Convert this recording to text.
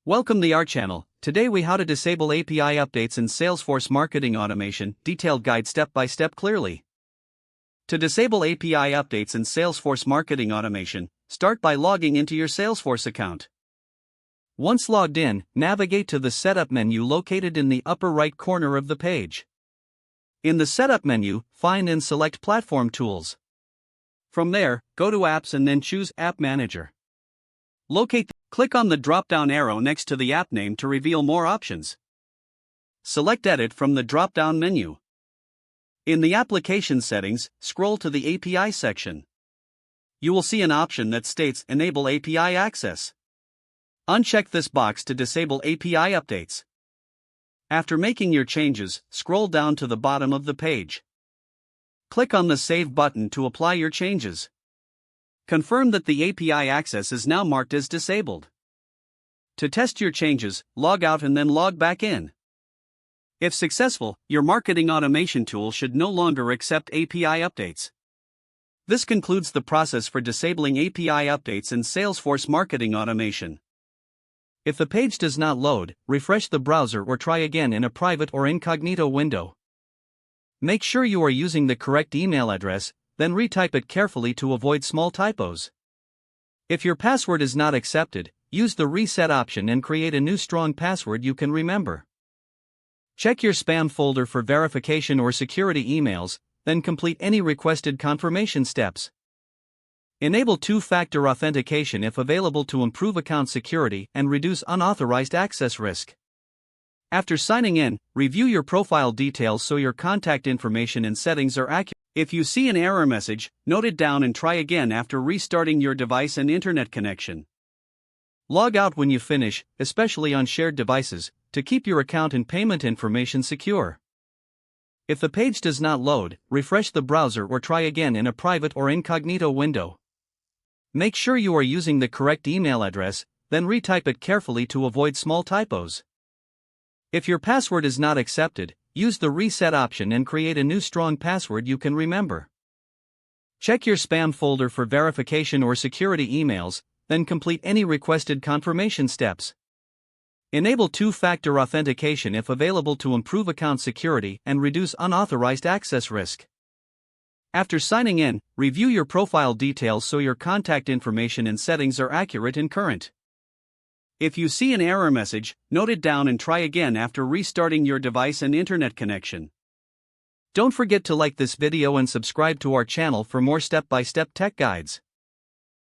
Welcome to our channel. Today we how to disable API updates in Salesforce marketing automation, detailed guide step by step clearly. To disable API updates in Salesforce marketing automation, start by logging into your Salesforce account. Once logged in, navigate to the Setup menu located in the upper right corner of the page. In the Setup menu, find and select Platform Tools. From there, go to Apps and then choose App Manager. Click on the drop-down arrow next to the app name to reveal more options. Select Edit from the drop-down menu. In the Application Settings, scroll to the API section. You will see an option that states Enable API Access. Uncheck this box to disable API updates. After making your changes, scroll down to the bottom of the page. Click on the Save button to apply your changes. Confirm that the API access is now marked as disabled. To test your changes, log out and then log back in. If successful, your marketing automation tool should no longer accept API updates. This concludes the process for disabling API updates in Salesforce marketing automation. If the page does not load, refresh the browser or try again in a private or incognito window. Make sure you are using the correct email address, then retype it carefully to avoid small typos. If your password is not accepted, use the reset option and create a new strong password you can remember. Check your spam folder for verification or security emails, then complete any requested confirmation steps. Enable two-factor authentication if available to improve account security and reduce unauthorized access risk. After signing in, review your profile details so your contact information and settings are accurate. If you see an error message, note it down and try again after restarting your device and internet connection. Log out when you finish, especially on shared devices, to keep your account and payment information secure. If the page does not load, refresh the browser or try again in a private or incognito window. Make sure you are using the correct email address, then retype it carefully to avoid small typos. If your password is not accepted, use the reset option and create a new strong password you can remember. Check your spam folder for verification or security emails, then complete any requested confirmation steps. Enable two-factor authentication if available to improve account security and reduce unauthorized access risk. After signing in, review your profile details so your contact information and settings are accurate and current. If you see an error message, note it down and try again after restarting your device and internet connection. Don't forget to like this video and subscribe to our channel for more step-by-step tech guides.